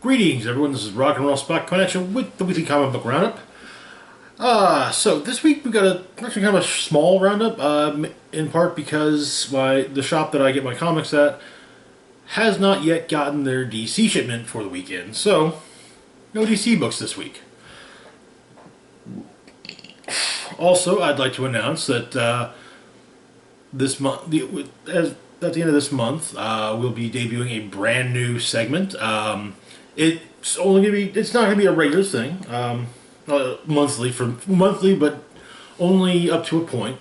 Greetings, everyone. This is Rock and Roll Spot Connection with the weekly comic book roundup. So this week we got actually kind of a small roundup, in part because the shop that I get my comics at has not yet gotten their DC shipment for the weekend, so no DC books this week. Also, I'd like to announce that this month, at the end of this month, we'll be debuting a brand new segment. It's not gonna be a regular thing, monthly, but only up to a point.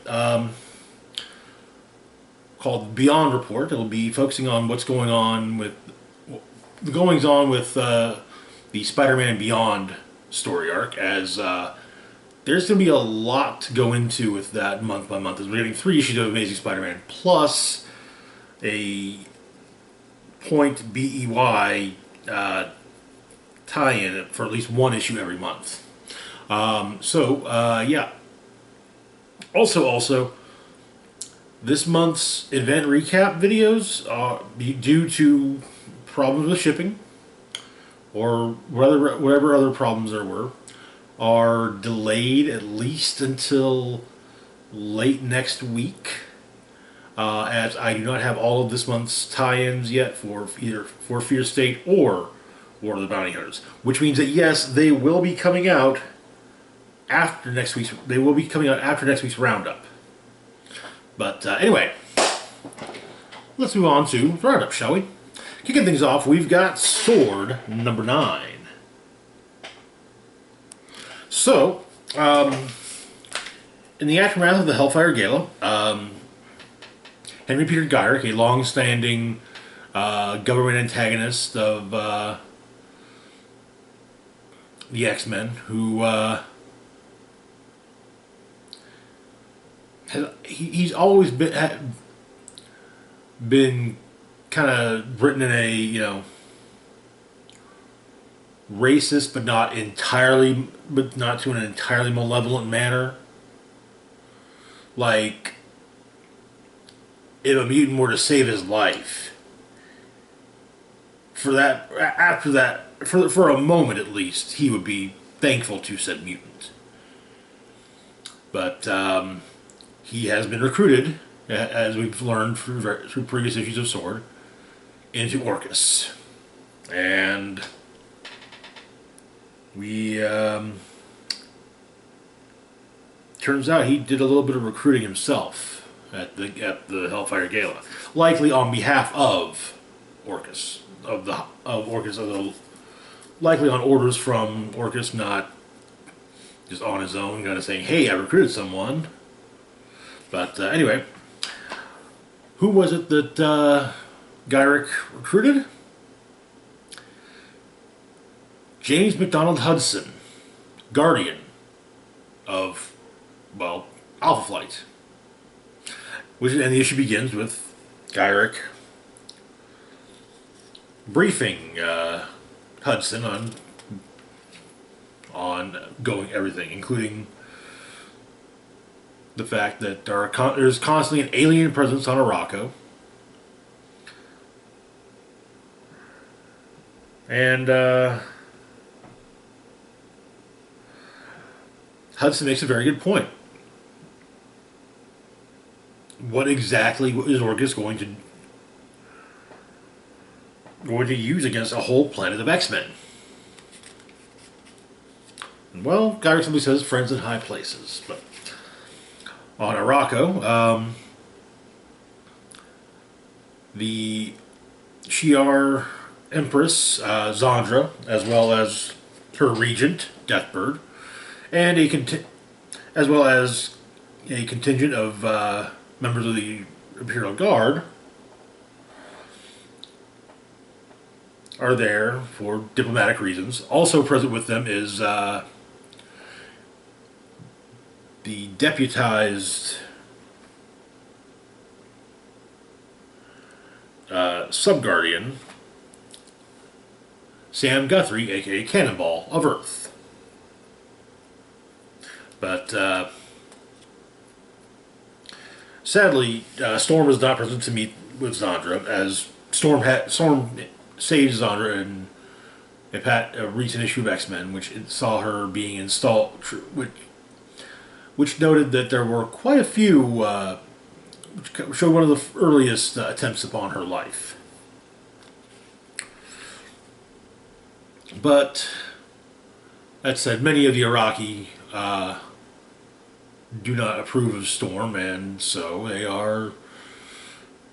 Called Beyond Report. It'll be focusing on what's going on with the goings on with the Spider-Man Beyond story arc, as there's going to be a lot to go into with that month by month, as we're getting 3 issues of Amazing Spider-Man plus a point BEY tie-in for at least 1 issue every month. Yeah. Also, this month's event recap videos, due to problems with shipping or whatever other problems there were, are delayed at least until late next week, as I do not have all of this month's tie-ins yet for either for Fear State or War of the Bounty Hunters, which means that yes, they will be coming out after next week's. They will be coming out after next week's roundup. But anyway, let's move on to the roundup, shall we? Kicking things off, we've got Sword number 9. So, in the aftermath of the Hellfire Gala, Henry Peter Gyrick, a long-standing government antagonist of the X-Men, who he's always been kind of written in a, racist, but not to an entirely malevolent manner. Like, if a mutant were to save his life, for a moment at least, he would be thankful to said mutant. But he has been recruited, as we've learned through previous issues of Sword, into Orchis. And turns out he did a little bit of recruiting himself at the Hellfire Gala, likely on behalf of Orchis, likely on orders from Orchis, not just on his own, kind of saying, "Hey, I recruited someone." But anyway, who was it that Gyrick recruited? James MacDonald Hudson, Guardian of, Alpha Flight. And the issue begins with Gyrick briefing Hudson on going everything, including the fact that there's constantly an alien presence on Arakko. And Hudson makes a very good point. What exactly is Orchis going to use against a whole planet of X-Men? Well, Gyrick simply says friends in high places. But on Arakko, the Shi'ar Empress, Zandra, as well as her regent, Deathbird, and as well as a contingent of members of the Imperial Guard are there for diplomatic reasons. Also present with them is the deputized Sub-Guardian, Sam Guthrie, aka Cannonball of Earth. But sadly, Storm is not present to meet with Zandra, as Storm saves Zandra and a recent issue of X-Men, which saw her being installed, which noted that there were quite a few, which showed one of the earliest attempts upon her life. But that said, many of the Iraqi do not approve of Storm, and so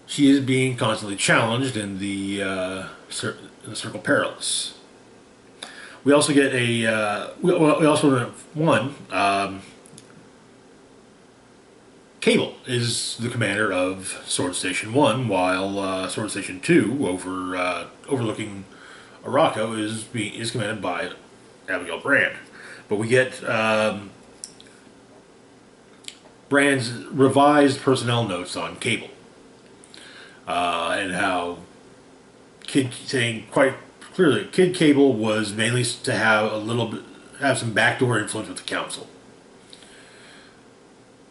she is being constantly challenged in the Circle Perilous. We also get we also have one. Cable is the commander of Sword Station 1, while Sword Station 2, overlooking Arakko, is commanded by Abigail Brand. But we get Brand's revised personnel notes on Cable, and how saying quite clearly, Kid Cable was mainly to have some backdoor influence with the Council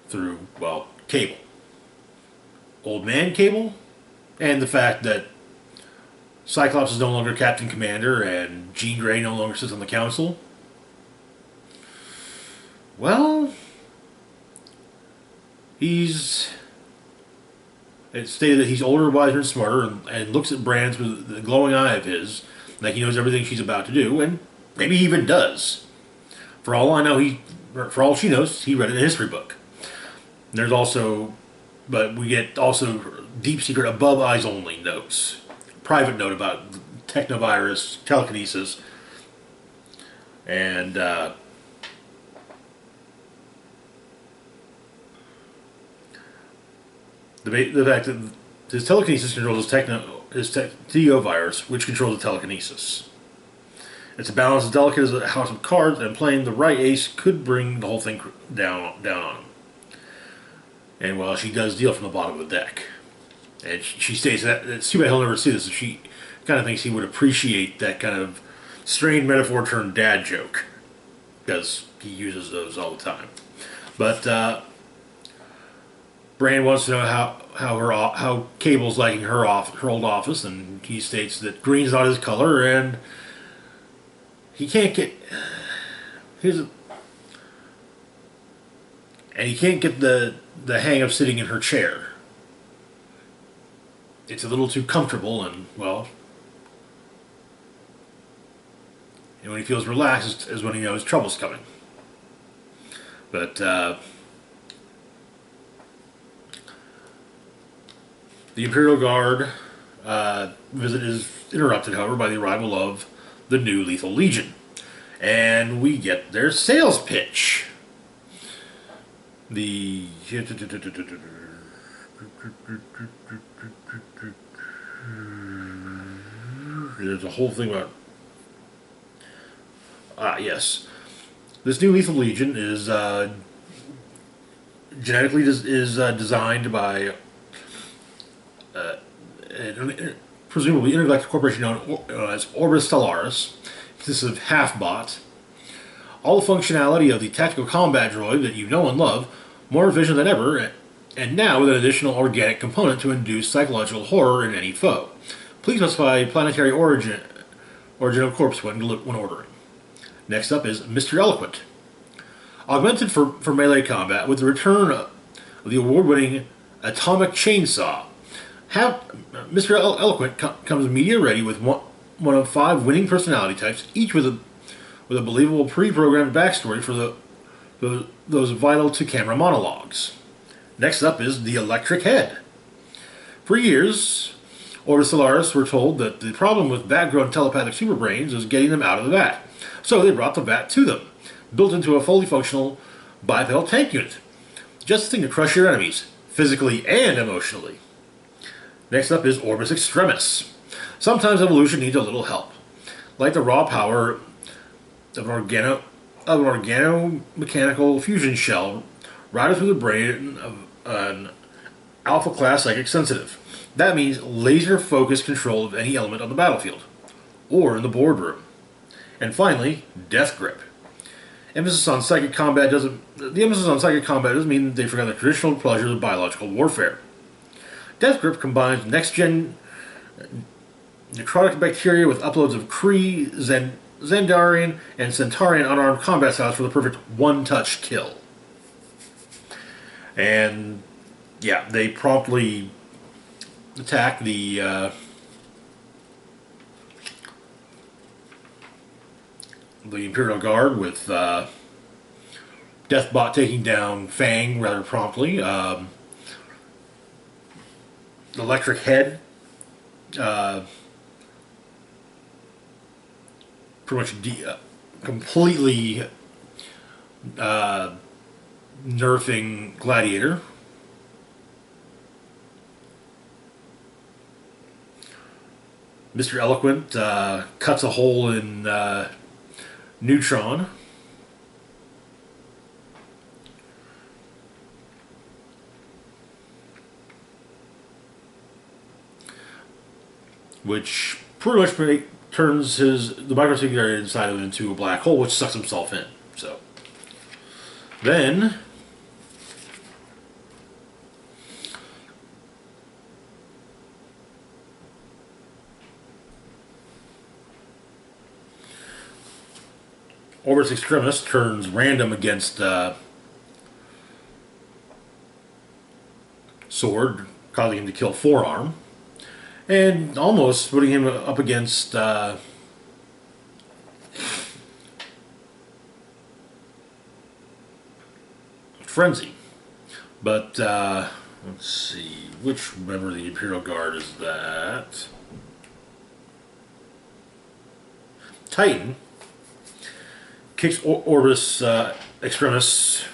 through, well, Cable, Old Man Cable, and the fact that Cyclops is no longer Captain Commander and Jean Grey no longer sits on the Council. Well, it's stated that he's older, wiser, and smarter, and looks at Brands with the glowing eye of his, like he knows everything she's about to do, and maybe he even does. For all I know, for all she knows, he read it in a history book. There's also, but we get also deep secret above eyes only notes, private note about technovirus, telekinesis, and the fact that his telekinesis controls his TO virus, which controls the telekinesis. It's a balance as delicate as a house of cards, and playing the right ace could bring the whole thing down on him. And well, she does deal from the bottom of the deck. And she states that it's too bad he'll never see this. She kind of thinks he would appreciate that kind of strained metaphor turned dad joke, because he uses those all the time. But Brand wants to know how Cable's liking her old office, and he states that green's not his color, and he can't get the hang of sitting in her chair. It's a little too comfortable, and well, and when he feels relaxed is when he knows trouble's coming. But the Imperial Guard visit is interrupted, however, by the arrival of the new Lethal Legion, and we get their sales pitch. There's a whole thing about. Yes, this new Lethal Legion is genetically designed by presumably intergalactic corporation known as Orbis Stellaris. Consists of half-bot. All the functionality of the tactical combat droid that you know and love, more efficient than ever, and now with an additional organic component to induce psychological horror in any foe. Please specify planetary origin of corpse when ordering. Next up is Mr. Eloquent. Augmented for melee combat with the return of the award-winning atomic chainsaw. Mr. Eloquent comes media ready with one of 5 winning personality types, each with a believable pre-programmed backstory for those vital to camera monologues. Next up is the Electric Head. For years, Orbis Stellaris were told that the problem with bat-grown telepathic superbrains is getting them out of the vat. So they brought the vat to them, built into a fully functional bipedal tank unit. Just the thing to crush your enemies, physically and emotionally. Next up is Orbis Extremis. Sometimes evolution needs a little help. Like the raw power of an organo-mechanical fusion shell routed through the brain of an alpha-class psychic sensitive. That means laser-focused control of any element on the battlefield, or in the boardroom. And finally, Death Grip. The emphasis on psychic combat doesn't mean they forgot the traditional pleasures of biological warfare. Death Grip combines next-gen necrotic bacteria with uploads of Kree, Zendarian, and Centaurian unarmed combat styles for the perfect one-touch kill. And yeah, they promptly attack the Imperial Guard with Deathbot taking down Fang rather promptly. Electric Head pretty much completely nerfing Gladiator. Mr. Eloquent cuts a hole in Neutron. Which pretty much turns the microsingularity inside of him into a black hole, which sucks himself in. So then Orbis Extremis turns random against Sword, causing him to kill Forearm. And almost putting him up against Frenzy. But let's see, which member of the Imperial Guard is that? Titan kicks Orbis Extremis.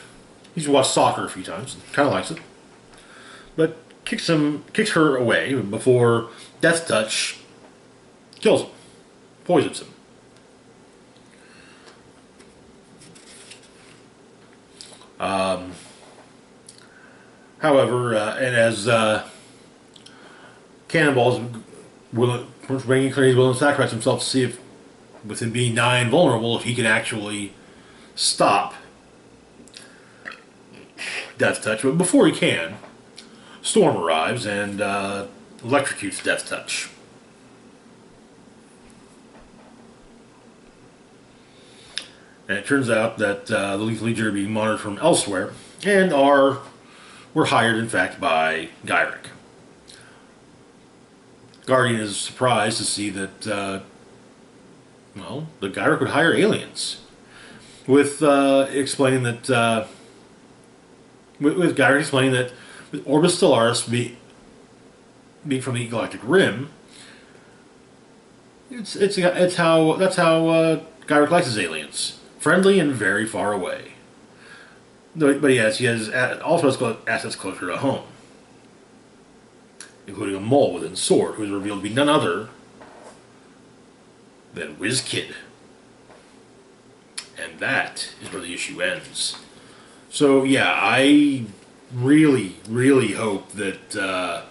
He's watched soccer a few times, kind of likes it, but kicks her away before Death Touch kills him, poisons him. However, and as Cannonball's bringing clear, he's willing to sacrifice himself to see if, with him being nigh invulnerable, if he can actually stop Death Touch. But before he can, Storm arrives and electrocutes Death Touch. And it turns out that the Lethal Legion are being monitored from elsewhere and were hired, in fact, by Gyrick. Guardian is surprised to see that, well, the Gyrick would hire aliens. With explaining that, with Gyrick explaining that with Orbis Stellaris being from the Galactic Rim, that's how Gyrick likes his aliens. Friendly and very far away. But he has also has assets closer to home, including a mole within Sword, who is revealed to be none other than WizKid. And that is where the issue ends. So yeah, I really, really hope that that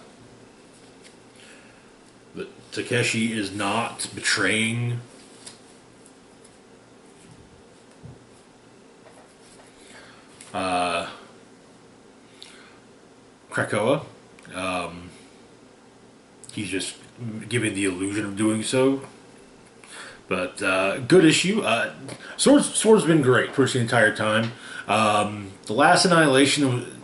Takeshi is not betraying Krakoa. He's just giving the illusion of doing so. But good issue. Sword's been great pretty much the entire time. The last Annihilation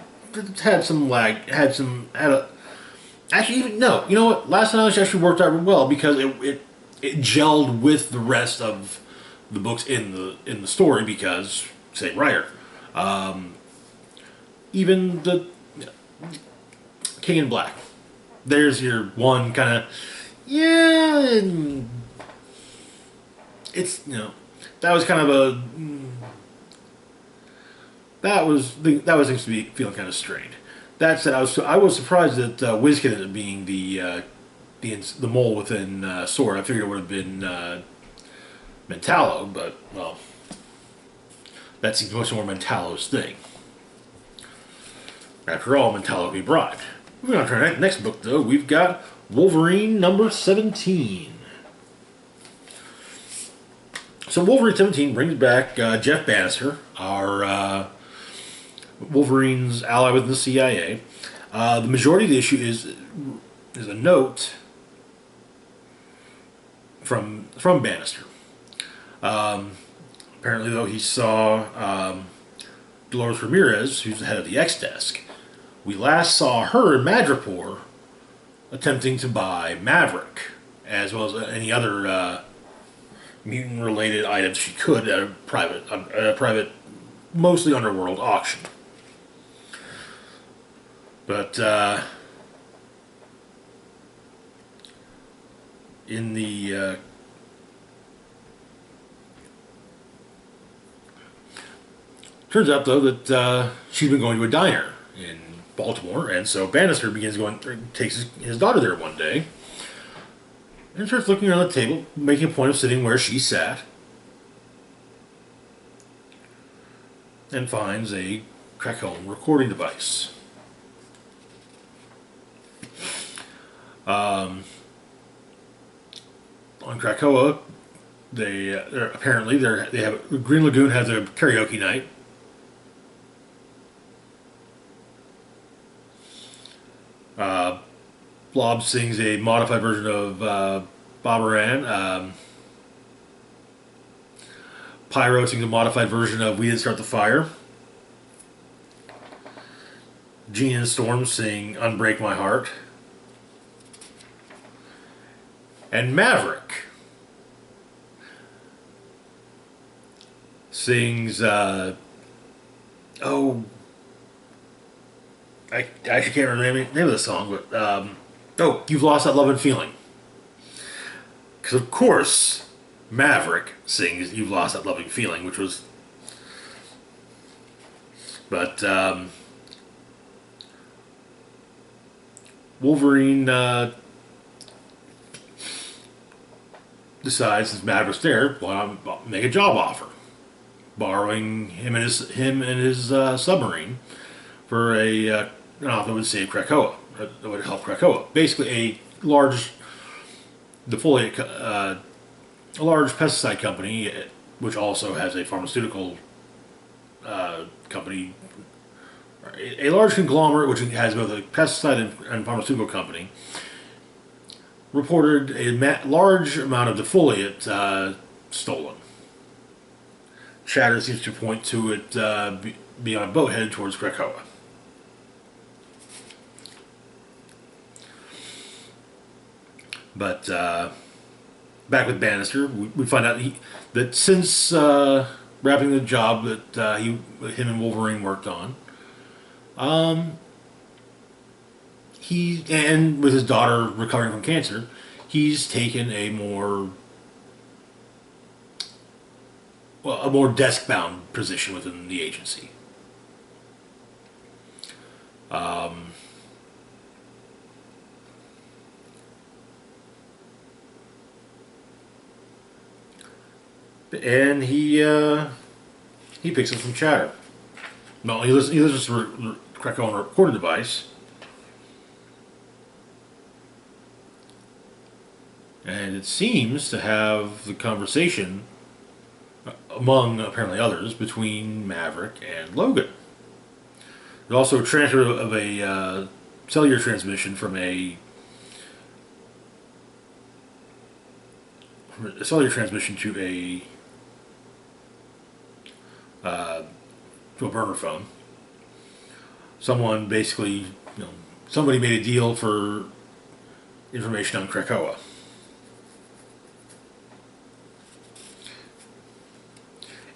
had some lag. Actually, even no. You know what? Last Annihilation actually worked out well because it gelled with the rest of the books in the story because same writer. Even the King in Black. There's your one kind of it's that was kind of a that was seems to be feeling kind of strained. That said, I was surprised that WizKid ended up being the mole within Sword. I figured it would have been Mentallo, but well, that seems much more Mentallo's thing. After all, Mentallo can be bribed. Moving on to our next book, though, we've got Wolverine number 17. So Wolverine 17 brings back Jeff Bannister, our Wolverine's ally within the CIA. The majority of the issue is a note from Bannister. Apparently, though, he saw Dolores Ramirez, who's the head of the X-Desk. We last saw her in Madripoor attempting to buy Maverick, as well as any other mutant-related items she could at a private, mostly underworld auction. But in the turns out, though, that she's been going to a diner in Baltimore, and so Bannister takes his daughter there one day, and starts looking around the table, making a point of sitting where she sat, and finds a Krakoan recording device. On Krakoa, they have Green Lagoon has a karaoke night. Blob sings a modified version of Babaran. Pyro sings a modified version of We Didn't Start the Fire. Jean and Storm sing Unbreak My Heart. And Maverick sings, I actually can't remember the name of the song, but, You've Lost That Love and Feeling. Because, of course, Maverick sings You've Lost That Loving Feeling, which was... But, Wolverine, decides, since Maverick's there, well, I'll make a job offer, borrowing him and his submarine for an offer that would save Krakoa, that would help Krakoa. Basically, a large pesticide company, which also has a pharmaceutical company, a large conglomerate which has both a pesticide and pharmaceutical company, reported a large amount of defoliate stolen. Chatter seems to point to it being on a boat headed towards Krakoa. But back with Bannister, we find out that since wrapping the job that him and Wolverine worked on, and with his daughter recovering from cancer, he's taken a more desk-bound position within the agency. And he picks up some chatter. No, he listens to the Krakoan recording device. And it seems to have the conversation, among apparently others, between Maverick and Logan. There's also a transfer of a cellular transmission from a cellular transmission to a burner phone. Someone basically, somebody made a deal for information on Krakoa.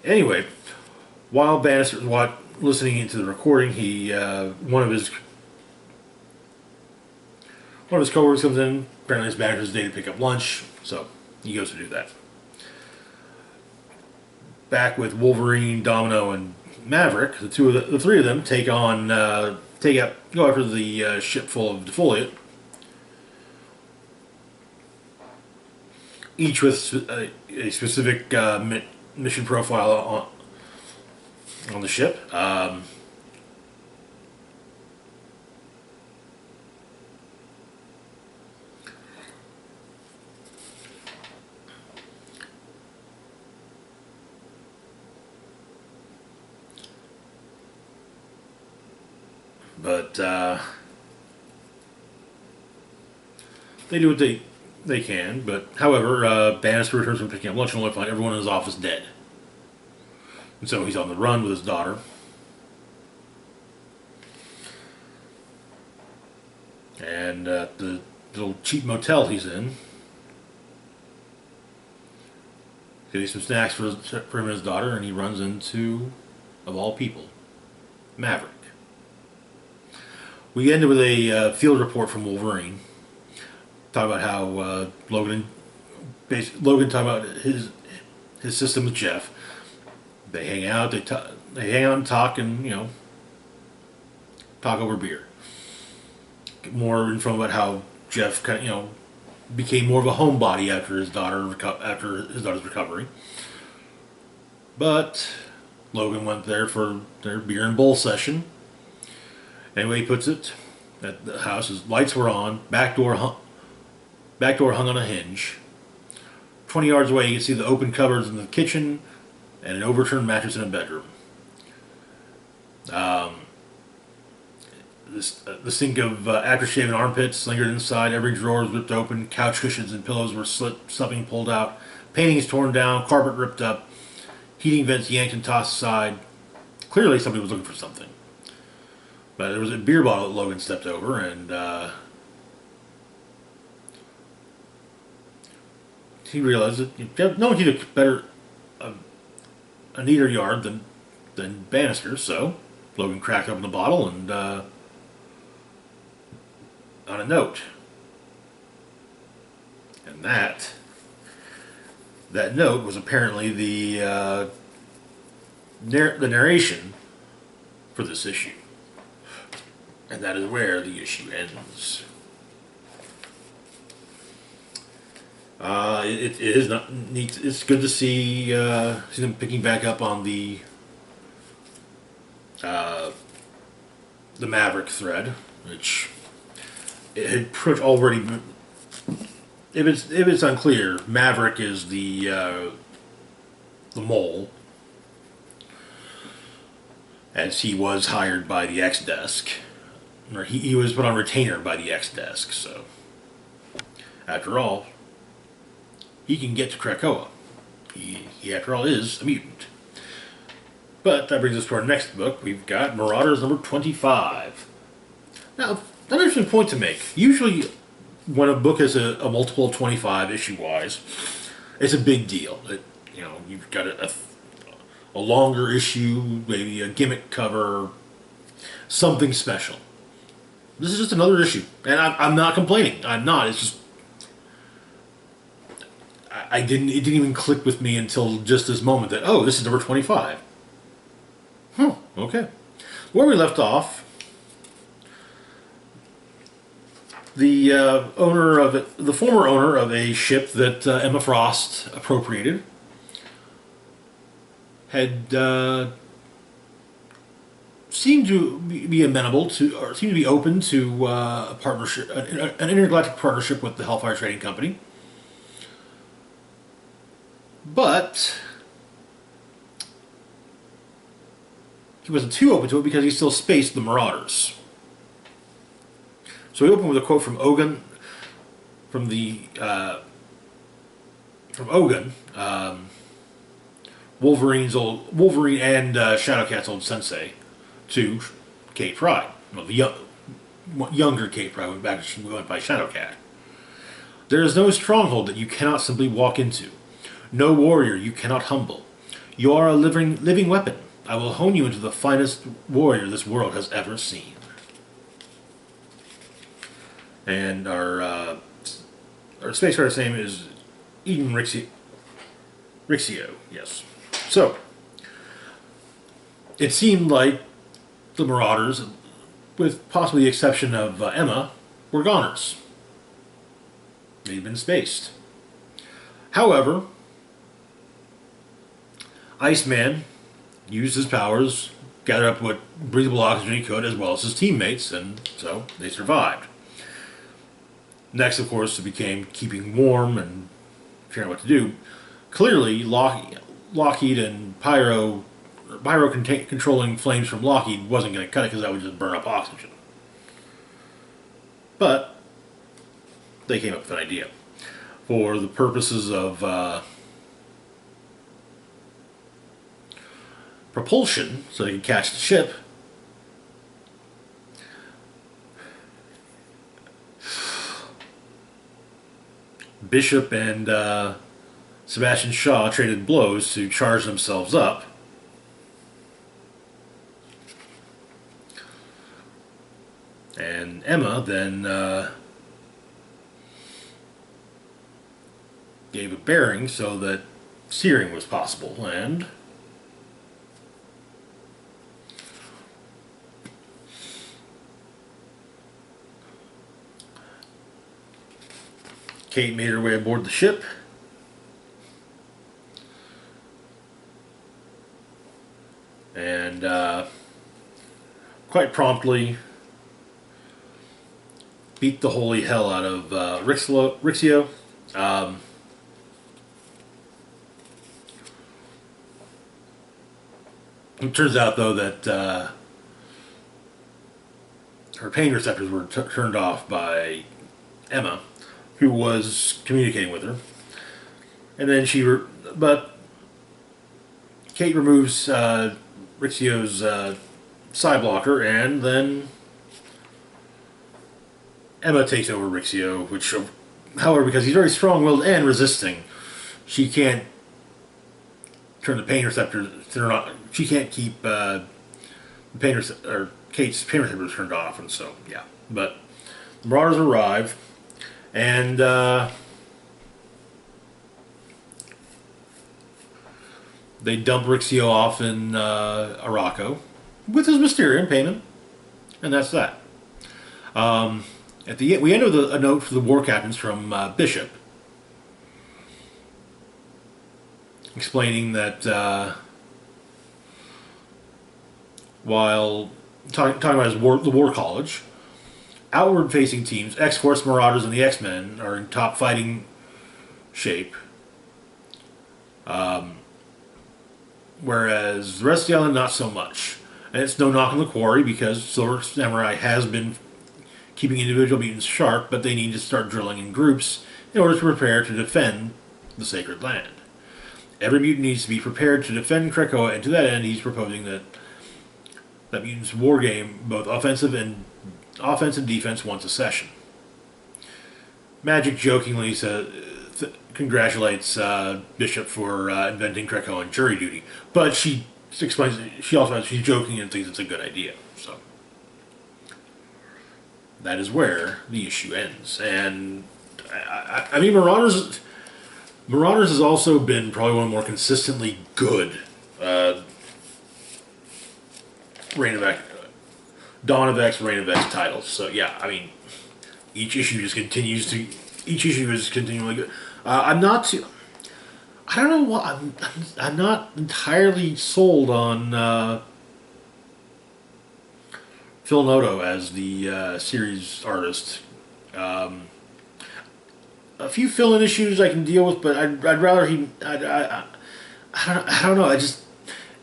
Anyway, while Bannister was listening into the recording, one of his coworkers comes in. Apparently, it's Bannister's day to pick up lunch, so he goes to do that. Back with Wolverine, Domino, and Maverick, the three of them go after the ship full of defoliate, each with a specific mission profile on the ship. But they do what they they can, but however, Bannister returns from picking up lunch and only find everyone in his office dead. And so he's on the run with his daughter. And the little cheap motel he's in, getting some snacks for him and his daughter, and he runs into, of all people, Maverick. We ended with a field report from Wolverine, talking about how Logan talking about his system with Jeff. They hang out, they hang out and talk, and talk over beer. Get more info about how Jeff kind of became more of a homebody after his daughter's recovery. But Logan went there for their beer and bowl session. Anyway, he puts it at the house. His lights were on. Back door hung on a hinge. 20 yards away, you can see the open cupboards in the kitchen and an overturned mattress in a bedroom. The sink of aftershave and armpits lingered inside. Every drawer was ripped open. Couch cushions and pillows were something pulled out. Paintings torn down. Carpet ripped up. Heating vents yanked and tossed aside. Clearly somebody was looking for something. But there was a beer bottle that Logan stepped over, and he realized that no one could do a neater yard than Bannister, so Logan cracked open the bottle and on a note. And that note was apparently the narration for this issue. And that is where the issue ends. It is not neat. It's good to see them picking back up on the Maverick thread, which it had pretty already. If it's unclear, Maverick is the mole, as he was hired by the X-Desk. Or he was put on retainer by the X-Desk, so after all, he can get to Krakoa. He after all, is a mutant. But that brings us to our next book. We've got Marauders Number 25. Now, an interesting point to make. Usually, when a book has a multiple of 25 issue-wise, it's a big deal. You've got a longer issue, maybe a gimmick cover, something special. This is just another issue, and I'm not complaining. I'm not. It's just it didn't even click with me until just this moment that, oh, this is number 25. Okay. Where we left off, the former owner of a ship that Emma Frost appropriated had seemed to be amenable to, or seemed to be open to a partnership, an intergalactic partnership with the Hellfire Trading Company. But he wasn't too open to it because he still spaced the Marauders. So we open with a quote from Ogun, from Ogun, Wolverine and Shadowcat's old sensei, to Kate Pryde. Well, the younger Kate Pryde went back. She went by Shadowcat. There is no stronghold that you cannot simply walk into. No warrior you cannot humble. You are a living weapon. I will hone you into the finest warrior this world has ever seen. And our space rider's name is Eden Rixio. Yes. So it seemed like the Marauders, with possibly the exception of Emma, were goners. They'd been spaced. However, Iceman used his powers, gathered up what breathable oxygen he could, as well as his teammates, and so they survived. Next, of course, it became keeping warm and figuring out what to do. Clearly, Lockheed and Pyro controlling flames from Lockheed wasn't going to cut it because that would just burn up oxygen. But they came up with an idea. for the purposes of propulsion, so they can catch the ship. Bishop and Sebastian Shaw traded blows to charge themselves up. And Emma then gave a bearing so that steering was possible. And Kate made her way aboard the ship. And quite promptly beat the holy hell out of Rixio. It turns out, though, that her pain receptors were turned off by Emma, who was communicating with her. And then but Kate removes Rixio's side blocker, and then Emma takes over Rixio, which, however, because he's very strong-willed and resisting, she can't turn the pain receptors. She can't keep Kate's pain receptors turned off, and so yeah. But the Marauders arrive, and they dump Rixio off in Araco with his Mysterian payment, and that's that. At the end, we end with a note for the war captains from Bishop, explaining that while talking about the war college, outward-facing teams, X-Force, Marauders, and the X-Men are in top fighting shape, whereas the rest of the island not so much. And it's no knock on the quarry, because Silver Samurai has been keeping individual mutants sharp, but they need to start drilling in groups in order to prepare to defend the sacred land. Every mutant needs to be prepared to defend Krakoa, and to that end he's proposing that mutants war game, both offensive and defense, once a session. Magic jokingly congratulates Bishop for inventing Krakoan jury duty, but she explains she's joking and thinks it's a good idea. So that is where the issue ends. And I mean, Marauders has also been probably one of the more consistently good Dawn of X, Reign of X titles. So yeah, I mean, each issue is continually good. I'm not entirely sold on Phil Noto as the series artist. A few fill-in issues I can deal with, but I'd rather I don't know.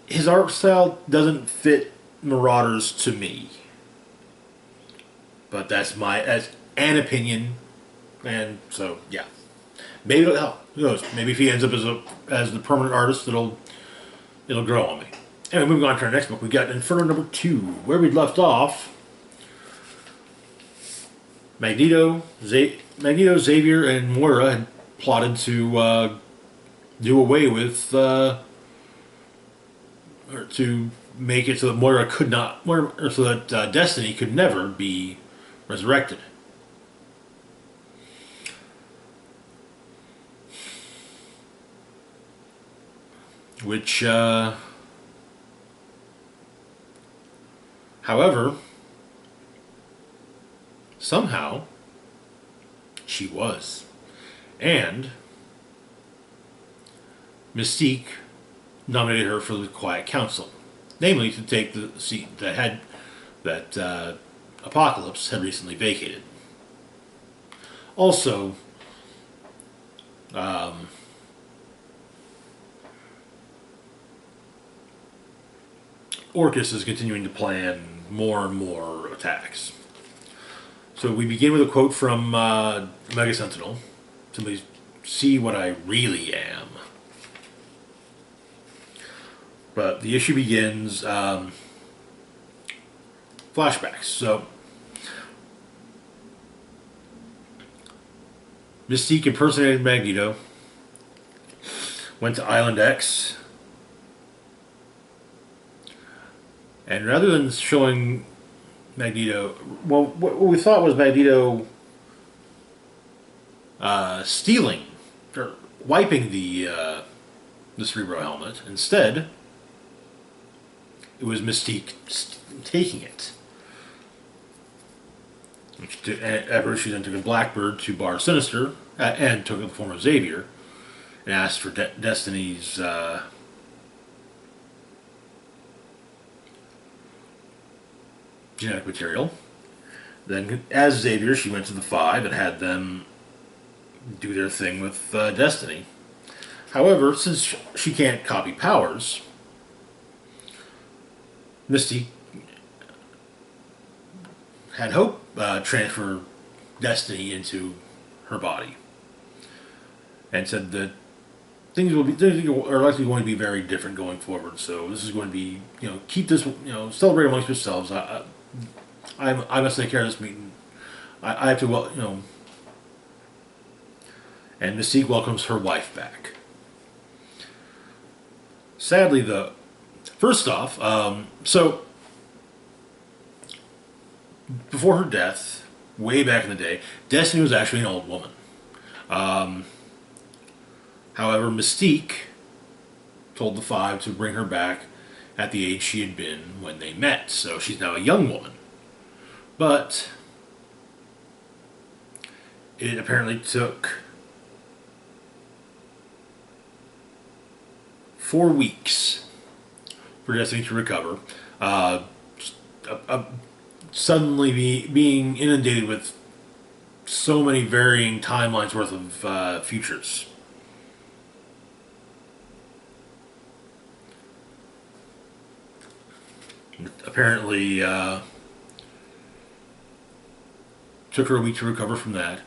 His art style doesn't fit Marauders to me. But that's an opinion, and so yeah. Maybe it'll help. Who knows? Maybe if he ends up as the permanent artist, it'll grow on me. Anyway, moving on to our next book, we got Inferno Number Two. Where we'd left off, Magneto, Xavier, and Moira had plotted to do away with, or to make it so that so that Destiny could never be resurrected. Which, however, somehow she was. And Mystique nominated her for the Quiet Council, namely to take the seat that Apocalypse had recently vacated. Also, Orcus is continuing to plan more and more attacks. So we begin with a quote from Mega Sentinel, somebody's see what I really am. But the issue begins, flashbacks. So, Mystique impersonated Magneto, went to Island X, and rather than showing Magneto, well, what we thought was Magneto stealing, or wiping the Cerebro helmet, instead, it was Mystique taking it. Ever she then took a Blackbird to Bar Sinister, and took the form of Xavier, and asked for Destiny's genetic material. Then, as Xavier, she went to the Five and had them do their thing with Destiny. However, since she can't copy powers, Mystique had Hope transfer Destiny into her body, and said that things are likely going to be very different going forward. So this is going to be, keep this, celebrate amongst yourselves. I must take care of this meeting. I have to, And Mystique welcomes her wife back. Sadly, though, first off, so before her death, way back in the day, Destiny was actually an old woman. However, Mystique told the Five to bring her back at the age she had been when they met, so she's now a young woman. But it apparently took 4 weeks for Destiny to recover. Suddenly being inundated with so many varying timelines worth of futures. Apparently, took her a week to recover from that.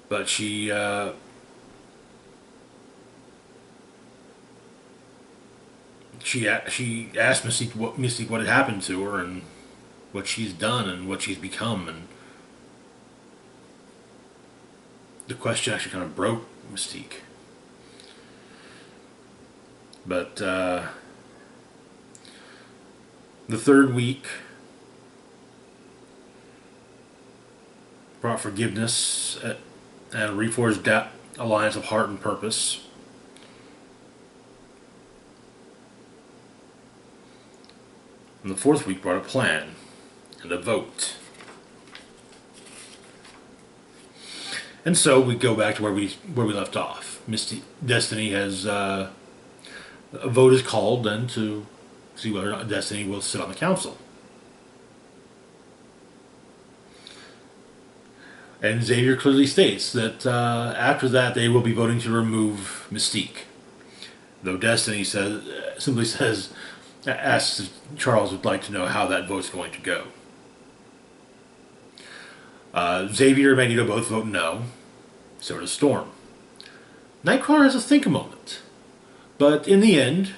But she asked Mystique what had happened to her and what she's done and what she's become, and the question actually kind of broke Mystique. But the third week brought forgiveness and a reforged alliance of heart and purpose. And the fourth week brought a plan and a vote. And so we go back to where we left off. Destiny has a vote is called then to see whether or not Destiny will sit on the council. And Xavier clearly states that after that they will be voting to remove Mystique. Though Destiny simply asks if Charles would like to know how that vote's going to go. Xavier and Magneto both vote no. So does Storm. Nightcrawler has a think a moment. But in the end,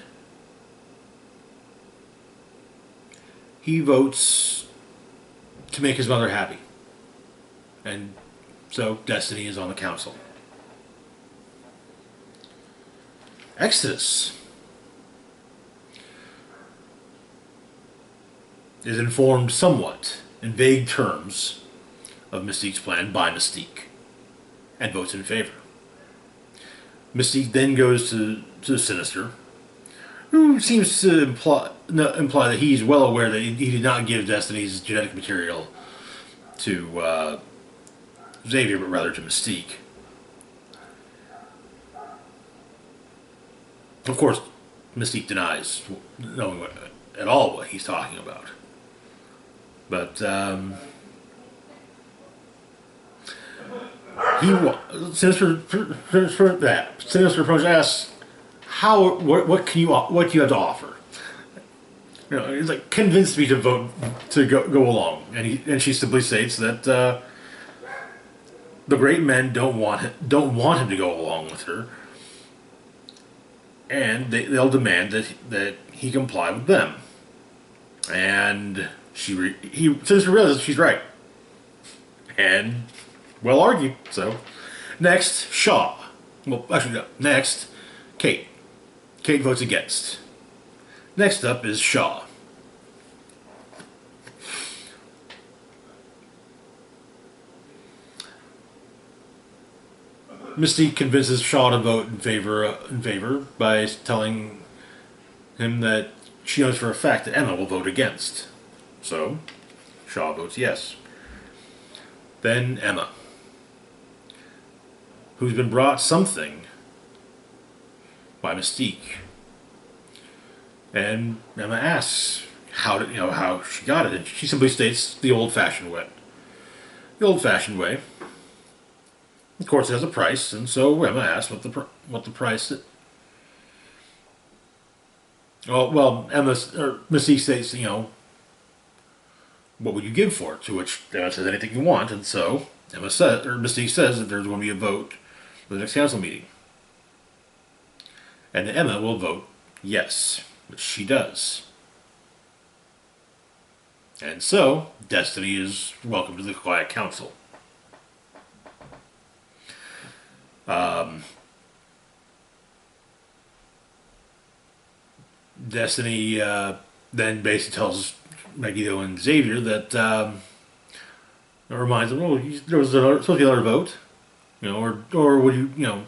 he votes to make his mother happy. And so Destiny is on the council. Exodus is informed somewhat, in vague terms, of Mystique's plan by Mystique, and votes in favor. Mystique then goes to Sinister, who seems to imply that he's well aware that he did not give Destiny's genetic material to Xavier, but rather to Mystique. Of course, Mystique denies knowing at all what he's talking about. But Sinister approach asks, what do you have to offer? He's like, convinced me to vote to go along, and she simply states that the great men don't want him to go along with her, and they'll demand that he comply with them. And he says he realizes she's right, and well argued. So next, Shaw. Well, actually, no. Next, Kate. Kate votes against. Next up is Shaw. Mystique convinces Shaw to vote in favor by telling him that she knows for a fact that Emma will vote against. So, Shaw votes yes. Then Emma, who's been brought something by Mystique, and Emma asks how she got it, and she simply states the old-fashioned way. The old-fashioned way. Of course, it has a price, and so Emma asks what the price is. Well, Mystique states, what would you give for it? To which Emma says anything you want, and so Mystique says that there's going to be a vote for the next council meeting, and Emma will vote yes, which she does, and so Destiny is welcome to the Quiet Council. Destiny then basically tells Magneto and Xavier that it reminds them, there was supposed to be another vote, or would you,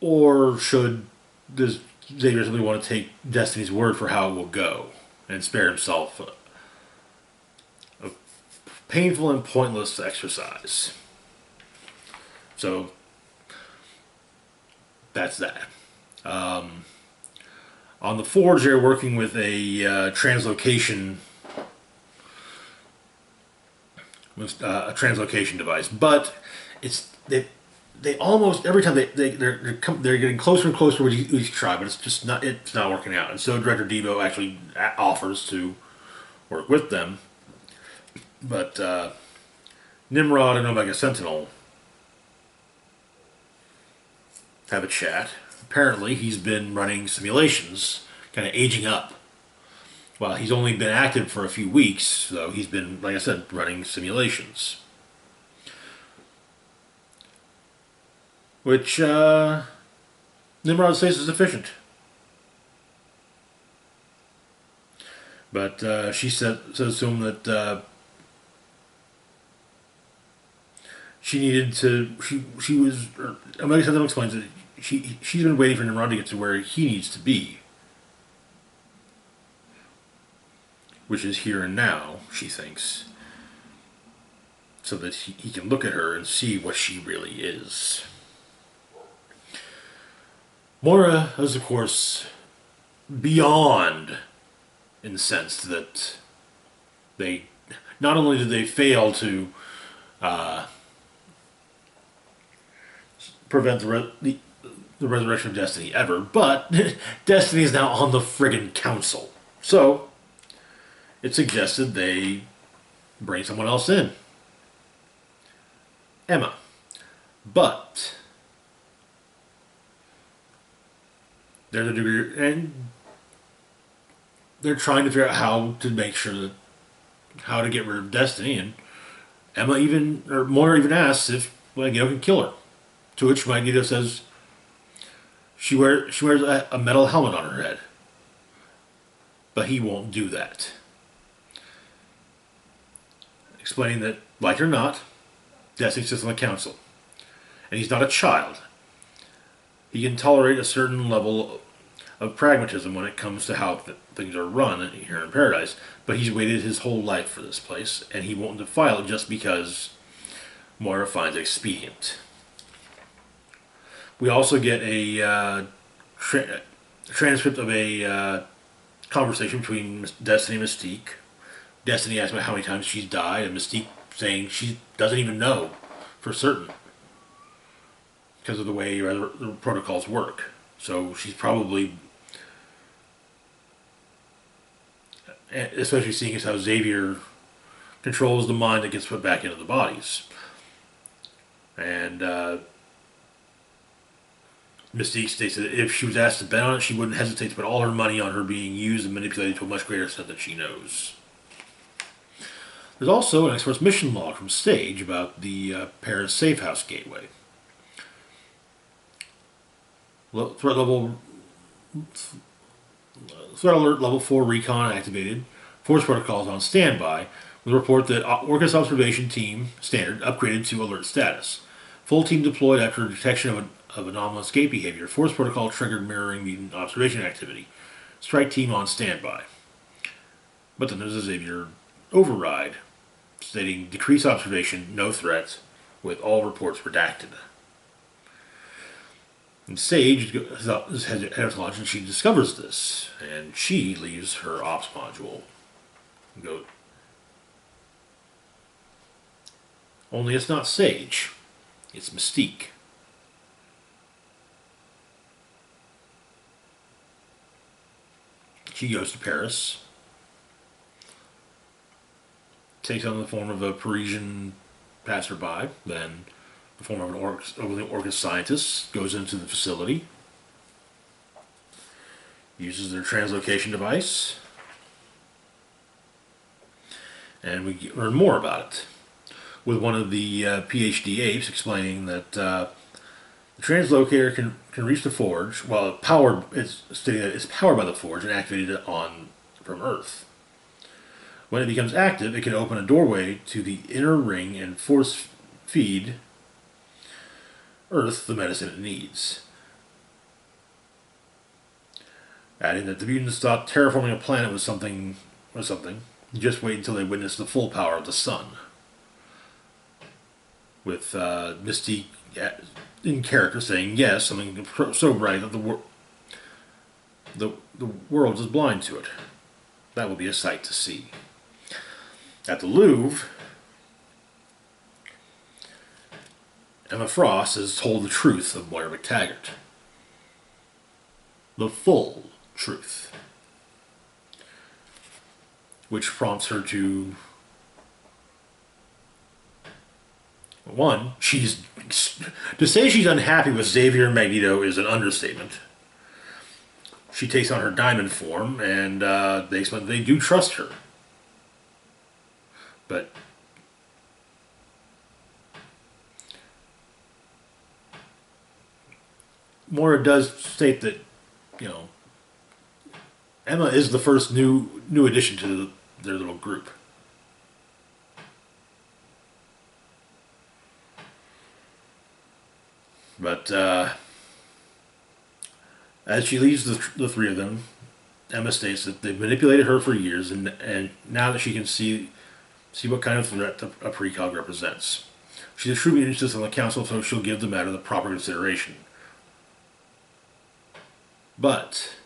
or should does Xavier simply want to take Destiny's word for how it will go and spare himself a painful and pointless exercise? So that's that. On the Forge, they're working with a translocation device, but they almost every time they're getting closer and closer with each tribe, but it's not working out. And so Director Debo actually offers to work with them, but Nimrod and Omega Sentinel have a chat. Apparently, he's been running simulations, kind of aging up. Well, he's only been active for a few weeks, so he's been, like I said, running simulations. Which Nimrod says is efficient. But she says to him that she needed to. She was. Omega Sentinel explains that she's been waiting for Nimrod to get to where he needs to be, which is here and now, she thinks, so that he can look at her and see what she really is. Moira is, of course, beyond incensed that they not only did they fail to prevent the resurrection of Destiny ever, but Destiny is now on the friggin' council. So it suggested they bring someone else in. Emma. But there's a degree, and they're trying to figure out how to make sure how to get rid of Destiny, and Moira even asks if Magneto can kill her. To which Magneto says she wears a metal helmet on her head, but he won't do that. Explaining that, like it or not, Destiny sits on the council, and he's not a child. He can tolerate a certain level of pragmatism when it comes to how things are run here in Paradise, but he's waited his whole life for this place, and he won't defile it just because Moira finds it expedient. We also get a transcript of a conversation between Destiny and Mystique. Destiny asks about how many times she's died, and Mystique saying she doesn't even know for certain because of the way the protocols work. So she's probably especially seeing as how Xavier controls the mind that gets put back into the bodies. And Mystique states that if she was asked to bet on it, she wouldn't hesitate to put all her money on her being used and manipulated to a much greater extent than she knows. There's also an express mission log from Sage about the Paris Safe House Gateway. Threat alert level 4 recon activated. Force protocols on standby. With a report that Orcus observation team standard upgraded to alert status. Full team deployed after detection of anomalous gate behavior. Force protocol triggered mirroring mutant observation activity. Strike team on standby. But then there's a Xavier override stating decrease observation, no threats, with all reports redacted. And Sage has launched and she discovers this, and she leaves her ops module. Only it's not Sage, it's Mystique. She goes to Paris, takes on the form of a Parisian passerby, then the form of an Orcus scientist, goes into the facility, uses their translocation device, and we learn more about it. With one of the PhD apes explaining that the translocator can reach the forge, while it's stating that it's powered by the forge and activated from Earth. When it becomes active, it can open a doorway to the inner ring and force feed Earth the medicine it needs. Adding that the mutants thought terraforming a planet was something. Just wait until they witness the full power of the sun. With Mystique in character saying yes, something so bright that the world is blind to it. That will be a sight to see. At the Louvre, Emma Frost is told the truth of Moira McTaggart. The full truth. Which prompts her to... One, to say she's unhappy with Xavier and Magneto is an understatement. She takes on her diamond form, and they do trust her. But Moira does state that, Emma is the first new addition to their little group. But as she leaves the three of them, Emma states that they've manipulated her for years, and now that she can see what kind of threat a precog represents. She's a true mutant on the council, so she'll give the matter the proper consideration. But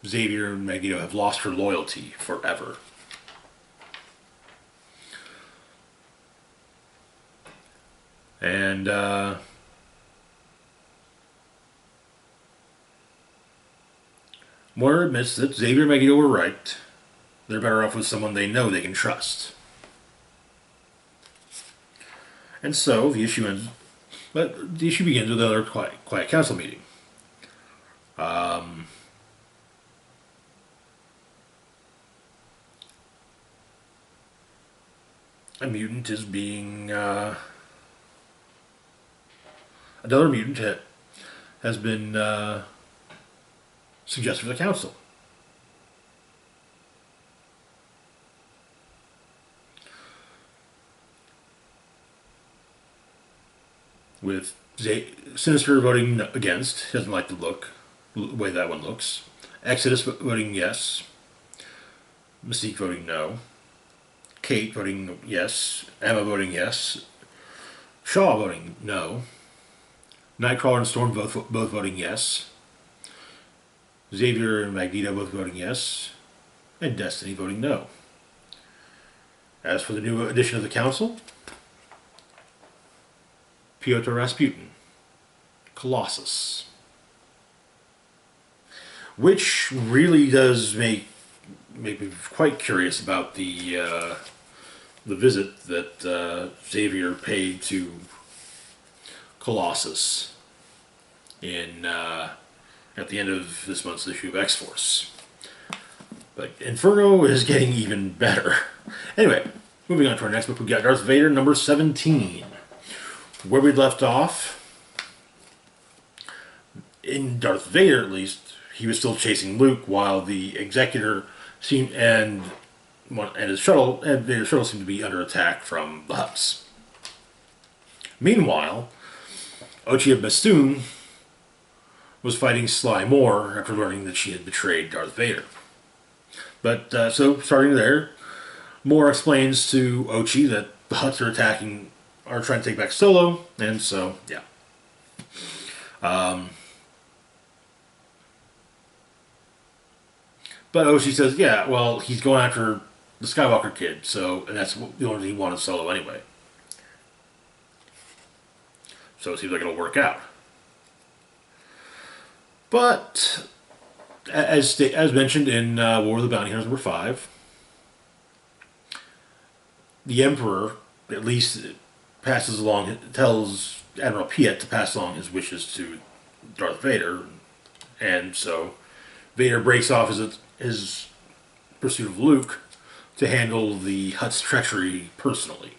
Xavier and Magneto have lost her loyalty forever. And Moira admits that Xavier and Magneto were right. They're better off with someone they know they can trust. And so the issue ends. But the issue begins with another quiet council meeting. A mutant is being... another mutant has been suggested for the council. With Sinister voting against, he doesn't like the way that one looks. Exodus voting yes. Mystique voting no. Kate voting yes. Emma voting yes. Shaw voting no. Nightcrawler and Storm both voting yes. Xavier and Magneto both voting yes. And Destiny voting no. As for the new addition of the council, Pyotr Rasputin, Colossus. Which really does make make me quite curious about the visit that Xavier paid to Colossus in at the end of this month's issue of X-Force. But Inferno is getting even better. Anyway, moving on to our next book, we've got Darth Vader number 17. Where we left off, in Darth Vader at least, he was still chasing Luke while the Executor seemed and Vader's shuttle seemed to be under attack from the Hutts. Meanwhile, Ochia Bestoon was fighting Sly Moore after learning that she had betrayed Darth Vader. But so starting there, Moore explains to Ochi that the Hutts are trying to take back Solo, and so yeah. But Ochi says, yeah, well, he's going after the Skywalker kid, and that's the only reason he wanted Solo anyway. So it seems like it'll work out. But as mentioned in War of the Bounty Hunters number 5, the Emperor at least tells Admiral Piet to pass along his wishes to Darth Vader, and so Vader breaks off his pursuit of Luke to handle the Hutt's treachery personally.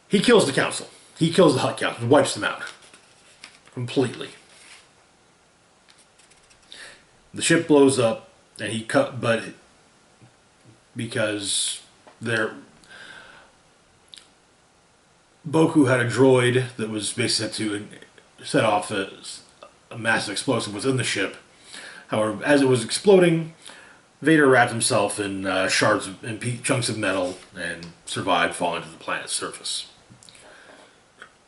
He kills the Council. He kills the Hutt Council and wipes them out completely. The ship blows up, and because Boku had a droid that was basically set to set off a massive explosive within the ship. However, as it was exploding, Vader wrapped himself in chunks of metal and survived falling to the planet's surface.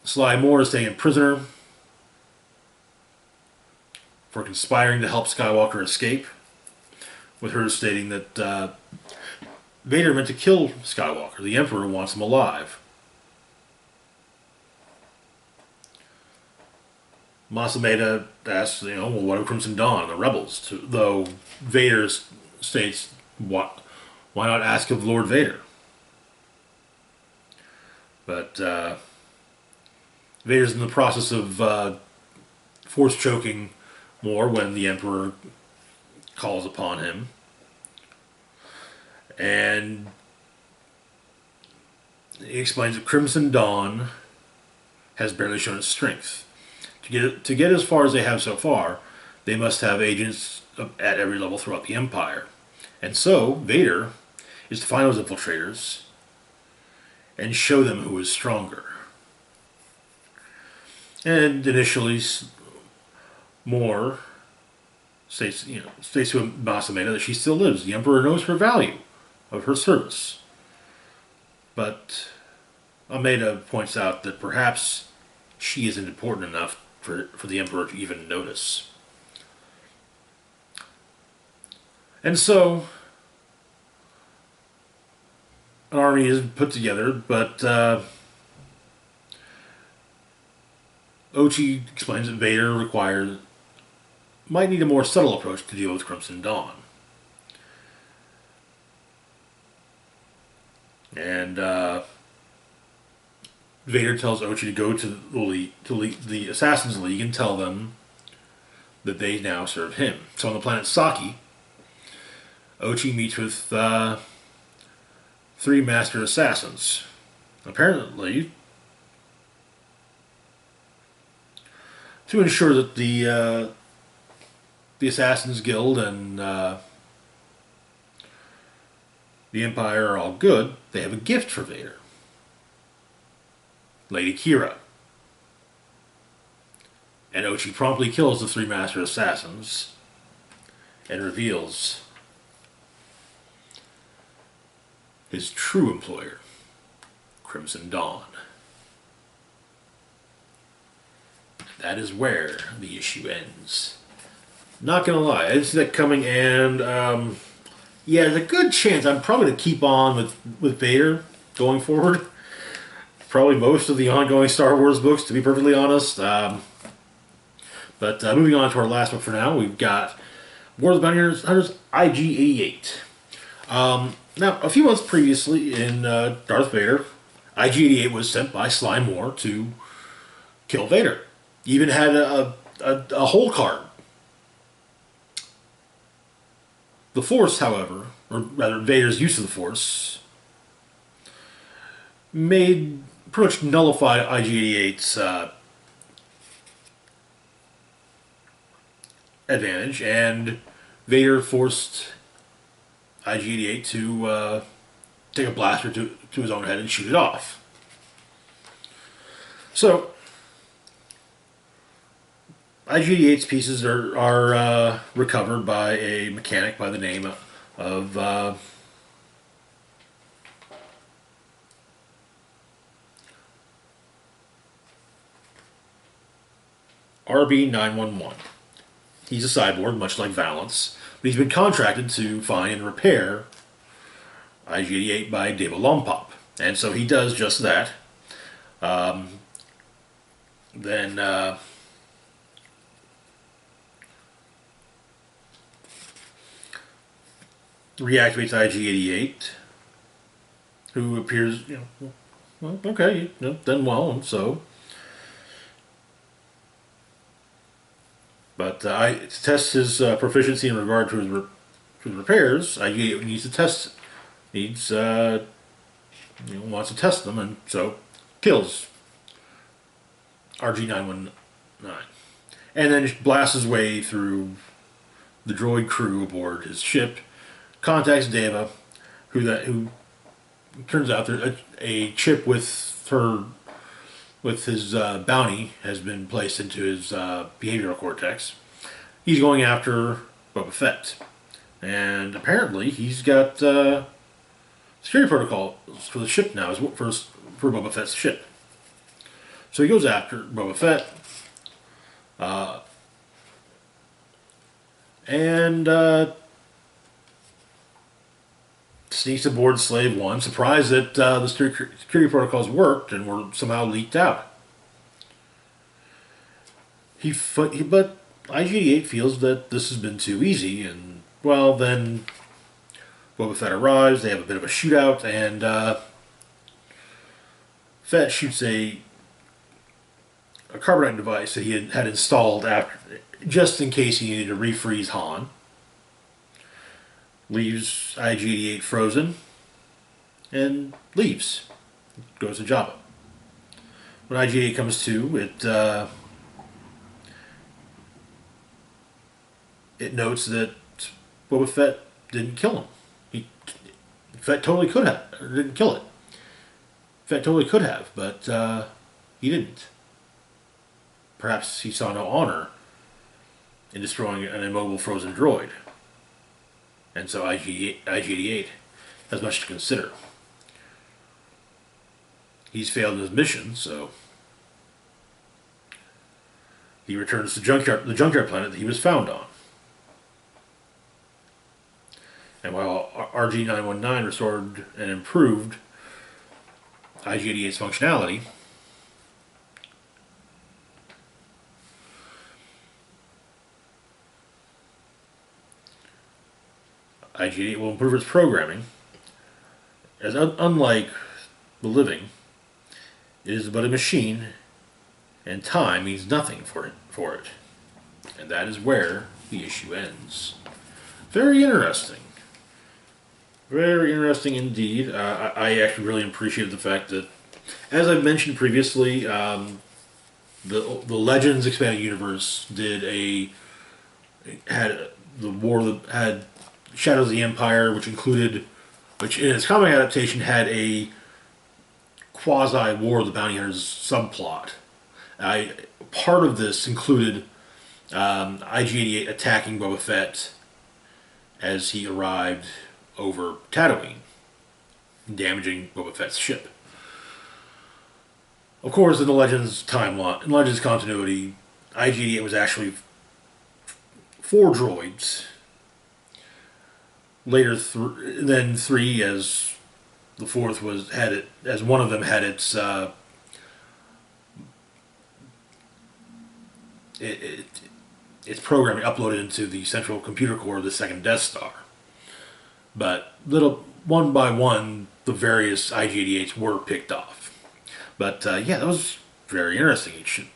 Sly Moore is taken prisoner for conspiring to help Skywalker escape, with her stating that Vader meant to kill Skywalker. The Emperor wants him alive. Masameda asks, well, what of Crimson Dawn and the rebels? Though Vader states, why not ask of Lord Vader? But Vader's in the process of force choking Moore when the Emperor calls upon him. And he explains that Crimson Dawn has barely shown its strength. To get as far as they have so far, they must have agents at every level throughout the Empire. And so, Vader is to find those infiltrators and show them who is stronger. And initially, Moore states to Masameda that she still lives. The Emperor knows her value of her service. But Almeida points out that perhaps she isn't important enough for the Emperor to even notice. And so, an army is put together, but Ochi explains that Vader might need a more subtle approach to deal with Crimson Dawn. And Vader tells Ochi to go to the Assassin's League and tell them that they now serve him. So on the planet Saki, Ochi meets with 3 master assassins. Apparently, to ensure that the Assassin's Guild and the Empire are all good, they have a gift for Vader. Lady Kira. And Ochi promptly kills the 3 master assassins and reveals his true employer, Crimson Dawn. That is where the issue ends. Not gonna lie, I didn't see that coming, and yeah, there's a good chance I'm probably going to keep on with Vader going forward. Probably most of the ongoing Star Wars books, to be perfectly honest. But moving on to our last book for now, we've got War of the Bounty Hunters IG-88. Now, a few months previously in Darth Vader, IG-88 was sent by Sly Moore to kill Vader. He even had a hole card. The Force, however, or rather Vader's use of the Force, made pretty much nullify IG-88's advantage, and Vader forced IG-88 to take a blaster to his own head and shoot it off. So, IG-88's pieces are recovered by a mechanic by the name of RB-911. He's a cyborg, much like Valance, but he's been contracted to find and repair IG-88 by Deva Lompop. And so he does just that. Then reactivates IG-88, who appears, well, okay, done well, and so. But to test his proficiency in regard to his repairs, IG-88 needs to test, wants to test them, and so kills RG-919. And then blasts his way through the droid crew aboard his ship, contacts Deva, who turns out a chip with his bounty has been placed into his behavioral cortex. He's going after Boba Fett. And apparently he's got security protocols for the ship now, for Boba Fett's ship. So he goes after Boba Fett. And sneaks aboard Slave One, surprised that the security protocols worked and were somehow leaked out. But IG-88 feels that this has been too easy, and well, then Boba Fett arrives. They have a bit of a shootout, and Fett shoots a carbonite device that he had installed just in case he needed to refreeze Han. Leaves IG-88 frozen, and leaves. Goes to Jabba. When IG-88 comes to, it notes that Boba Fett didn't kill him. Fett totally could have, or didn't kill it. Fett totally could have, but he didn't. Perhaps he saw no honor in destroying an immobile frozen droid. And so IG-88 has much to consider. He's failed in his mission, so he returns to the junkyard planet that he was found on. And while RG-919 restored and improved IG-88's functionality, IG-88 will improve its programming, as unlike the living, it is but a machine, and time means nothing for it. And that is where the issue ends. Very interesting. Very interesting indeed. I actually really appreciated the fact that, as I've mentioned previously, the Legends Expanded Universe had Shadows of the Empire, which in its comic adaptation had a quasi War of the Bounty Hunters subplot. Part of this included IG-88 attacking Boba Fett as he arrived over Tatooine, damaging Boba Fett's ship. Of course, in the Legends timeline, in Legends continuity, IG-88 was actually 4 droids. Later, then 3, as the 4th as one of them had its its programming uploaded into the central computer core of the second Death Star. But little one by one, the various IG-88s were picked off. But yeah, that was very interesting.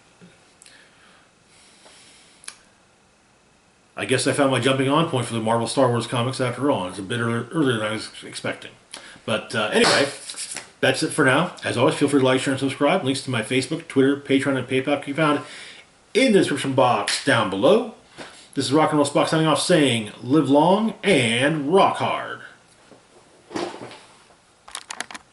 I guess I found my jumping on point for the Marvel Star Wars comics after all. It's a bit earlier than I was expecting. But anyway, that's it for now. As always, feel free to like, share, and subscribe. Links to my Facebook, Twitter, Patreon, and PayPal can be found in the description box down below. This is Rock and Roll Spock signing off saying, live long and rock hard.